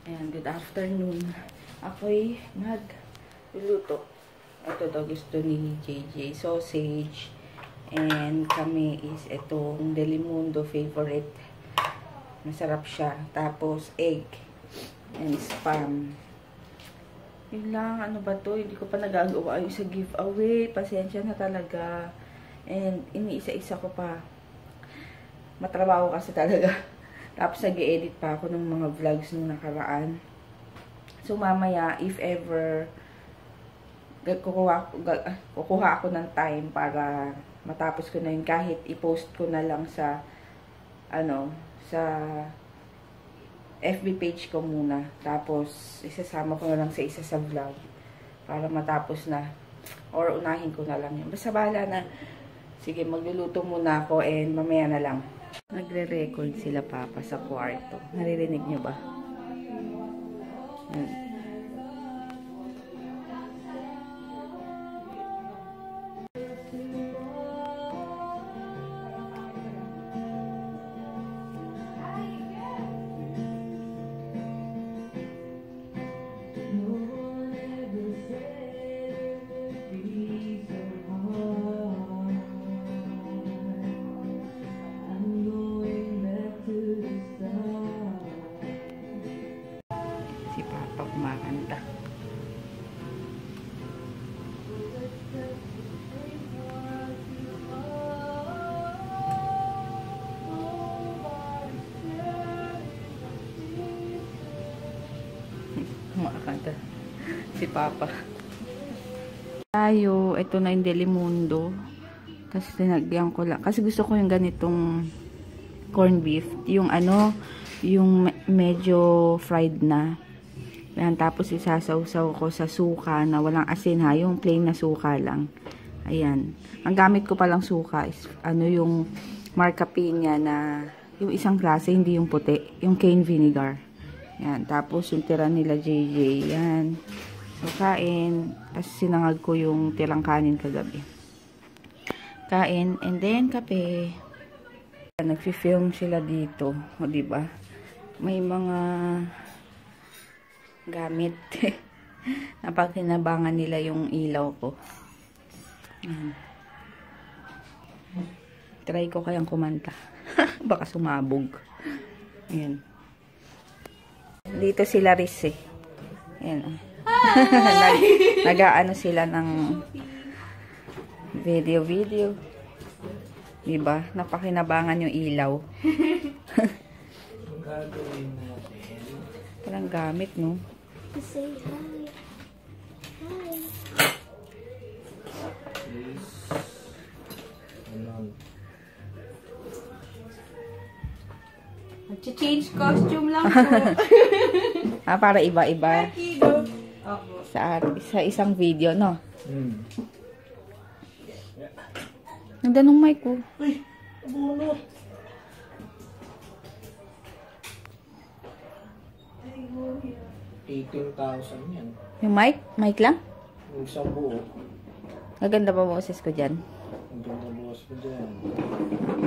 Ayan, good afternoon. Ako'y magluluto. Ito daw gusto ni JJ, sausage. And kami is itong Delimundo favorite. Masarap siya. Tapos egg and spam. Yun lang, ano ba to? Hindi ko pa nagagawa yung sa giveaway. Pasensya na talaga. And iniisa-isa ko pa. Matrabaho kasi talaga. Tapos nag-edit pa ako ng mga vlogs nung nakaraan. So mamaya, if ever kukuha ako ng time para matapos ko na yun, kahit i-post ko na lang sa sa FB page ko muna. Tapos isasama ko na lang sa isa sa vlog para matapos na, or unahin ko na lang yun. Basta bahala na. Sige, magluluto muna ako and mamaya na lang. Nagre-record sila papa sa kwarto. Naririnig nyo ba? Si Papa kumakanta. Kumakanta. Si Papa. Tayo, ito na yung Delimundo. Kasi tinagyan ko lang. Kasi gusto ko yung ganitong corned beef. Yung yung medyo fried na. Ayan, tapos isasawsaw ko sa suka na walang asin ha, yung plain na suka lang. Ayan. Ang gamit ko palang suka is yung Marca Piña na yung isang klase, hindi yung puti, yung cane vinegar. Ayan, tapos yung tira nila JJ, yan. So, kain. Tapos sinangag ko yung tirang kanin kagabi. Kain, and then kape. Nagfi-film sila dito, o diba? May mga gamit. Napakinabangan nila yung ilaw ko. Try ko kayang kumanta. Baka sumabog. Ayan. Dito sila Riz eh. Ayan. Nag-aano sila ng video. Diba? Napakinabangan yung ilaw. Gagawin natin. Parang gamit, no? Say hi. Hi. Please. Mag-change costume lang po. Para iba-iba. Sa isang video, no? Nagda nung mic ko. Uy! Bunot! $18,000 yan. Yung mic? Mic lang? Yung isang buo. Maganda ba boses ko dyan? Ang ganda buwas mo dyan.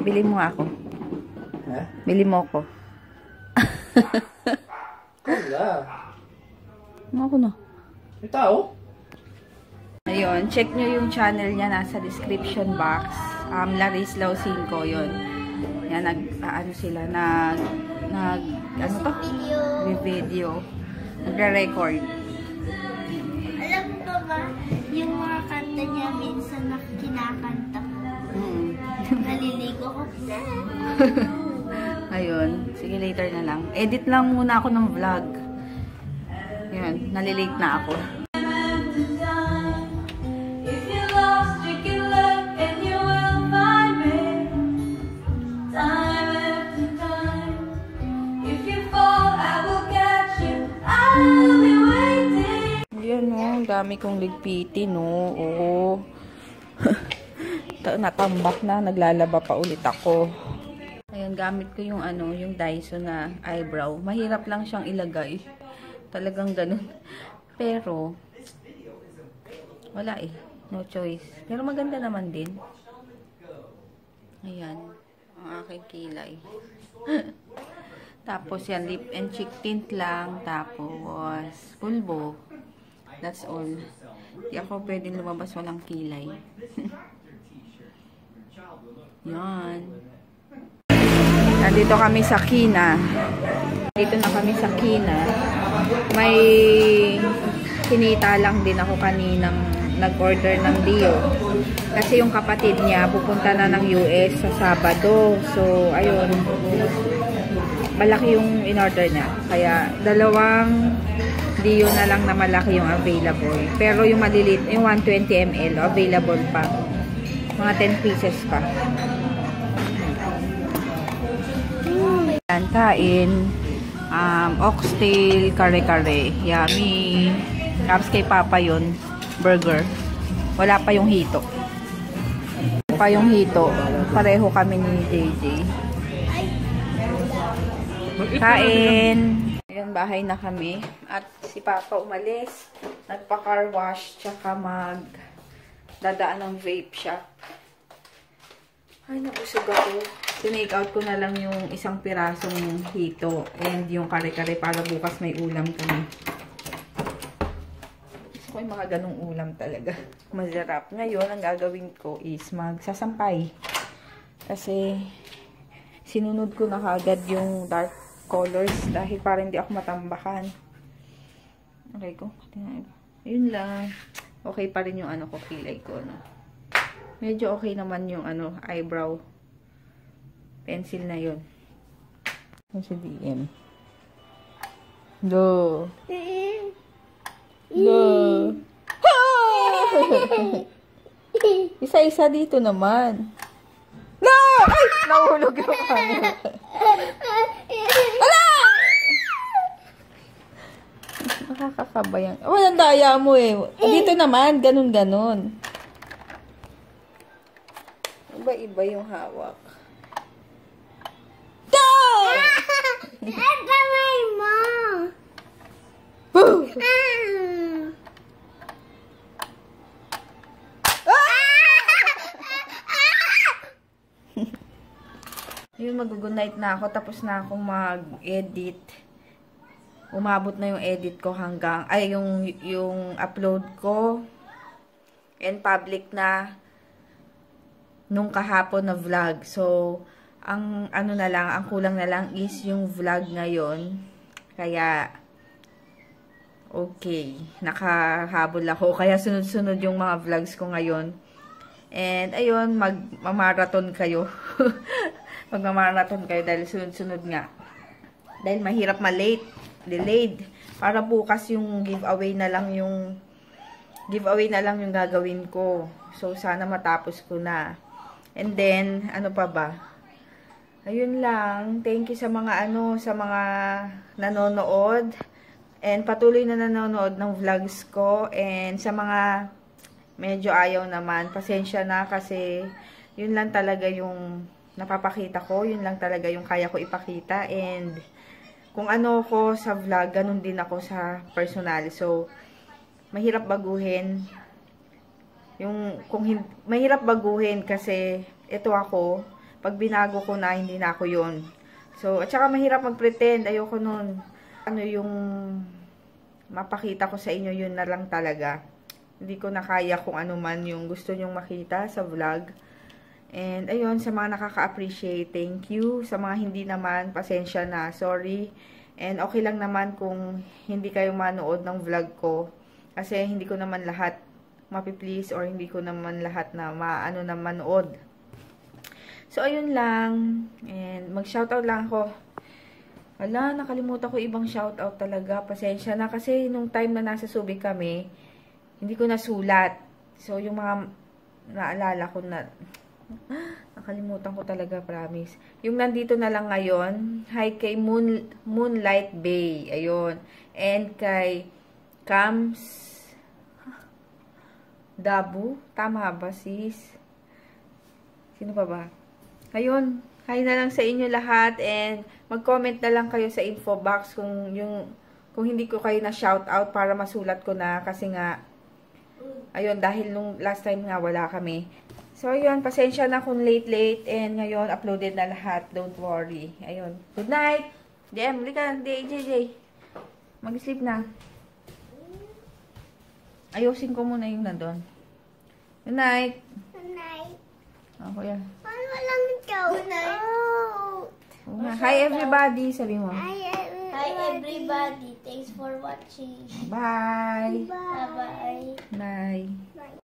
Bili mo ako. Ha? Bili mo ako. Kala. Ano ako na? May tao? Ayun, check nyo yung channel niya, nasa description box. Laris Lau 5 yun. Yan, video. Nagre-record. Alam mo ba, yung mga kanta niya minsan na kinakanta ko. Naliligo ko. Ayun, sige later na lang. Edit lang muna ako ng vlog. Ayun, nalilate na ako. Dami kong ligpitin, no? Oo. Natambak na, naglalaba pa ulit ako. Ayan, gamit ko yung yung Dyson na eyebrow. Mahirap lang siyang ilagay. Talagang ganun. Pero wala eh. No choice. Pero maganda naman din. Ayan. Ang aking kilay. Tapos yan, lip and cheek tint lang. Tapos, pulbo. That's all. Di ako pwedeng lumabas walang kilay. Yan. Nandito kami sa Kina. Dito na kami sa Kina. May kinita lang din ako kaninang nag-order ng Dio. Kasi yung kapatid niya pupunta na ng US sa Sabado. So, ayun. Malaki yung in-order niya. Kaya, dalawang Dio na lang na malaki yung available. Pero yung maliliit, yung 120 ml, available pa. Mga 10 pieces pa. Yan, kain. Oxtail, kare-kare. Yummy. Tapos kay Papa yun, burger. Wala pa yung hito. Pa yung hito. Pareho kami ni JJ. Kain. Ayan, bahay na kami. At si Papa umalis. Nagpa-car wash. Tsaka dadaan ng vape shop. Ay, nabusog ako. Tinake out ko na lang yung isang pirasong hito. And yung kare-kare para bukas may ulam kami. Gusto ko yung mga ganong ulam talaga. Masarap. Ngayon, ang gagawin ko is magsasampay. Kasi sinunod ko na kagad yung dark colors dahil para hindi ako matambakan. Okay ko. Yun lang. Okay pa rin yung ano ko, kilay ko. No? Medyo okay naman yung ano, eyebrow pencil na yun. Yung si DM. Do. Do. Isa-isa dito naman. No! Ay! Nahulog yung camera. Ala! Nakakakabayan. Walang daya mo eh. Dito naman, ganun-ganun. Iba-iba yung hawak. No! Ang kamay mo! Yun, mag-good night na ako. Tapos na akong mag-edit. Umabot na yung edit ko hanggang, ay, yung upload ko. And public na nung kahapon na vlog. So, ang ano na lang, ang kulang na lang is yung vlog ngayon. Kaya, okay. Nakahabol ako. Kaya sunod-sunod yung mga vlogs ko ngayon. And, ayun, mag-marathon kayo. Magmamarathon kayo dahil sunod-sunod nga. Dahil mahirap ma-late, delayed. Para bukas yung giveaway na lang yung gagawin ko. So, sana matapos ko na. And then, ano pa ba? Ayun lang. Thank you sa mga sa mga nanonood. And patuloy na nanonood ng vlogs ko. And sa mga medyo ayaw naman, pasensya na kasi yun lang talaga yung napapakita ko, yun lang talaga yung kaya ko ipakita, and kung ano ko sa vlog, ganun din ako sa personal. So, mahirap baguhin. Mahirap baguhin kasi ito ako, pag binago ko na, hindi na ako yun. So, at saka mahirap mag-pretend, ayoko nun. Ano yung mapakita ko sa inyo, yun na lang talaga. Hindi ko na kaya kung ano man yung gusto nyong makita sa vlog. And, ayun, sa mga nakaka-appreciate, thank you. Sa mga hindi naman, pasensya na, sorry. And, okay lang naman kung hindi kayo manood ng vlog ko. Kasi, hindi ko naman lahat mapiplease or hindi ko naman lahat na manood. So, ayun lang. And, mag-shoutout lang ako. Wala, nakalimutan ko ibang shoutout talaga. Pasensya na kasi nung time na nasa Subic kami, hindi ko nasulat. So, yung mga naalala ko na nakalimutan ko talaga, promise. Yung nandito na lang ngayon, hi kay Moonlight Bay, ayun. And kay Cams Dabu, tama ba sis? Sino pa ba? Ayun, hi na lang sa inyo lahat, and mag-comment na lang kayo sa info box kung hindi ko kayo na shout out para masulat ko na, kasi nga ayun, dahil nung last time nga wala kami. So, ayun, pasensya na kung late, and ngayon, uploaded na lahat. Don't worry. Ayun. Good night! DM, huli ka. JJ. Mag-sleep na. Ayusin ko muna yung nandun. Good night. Good night. Ako yan. Walang ikaw. Good night. Oh. Hi everybody, sabi mo. Hi everybody. Thanks for watching. Bye. Bye. Bye.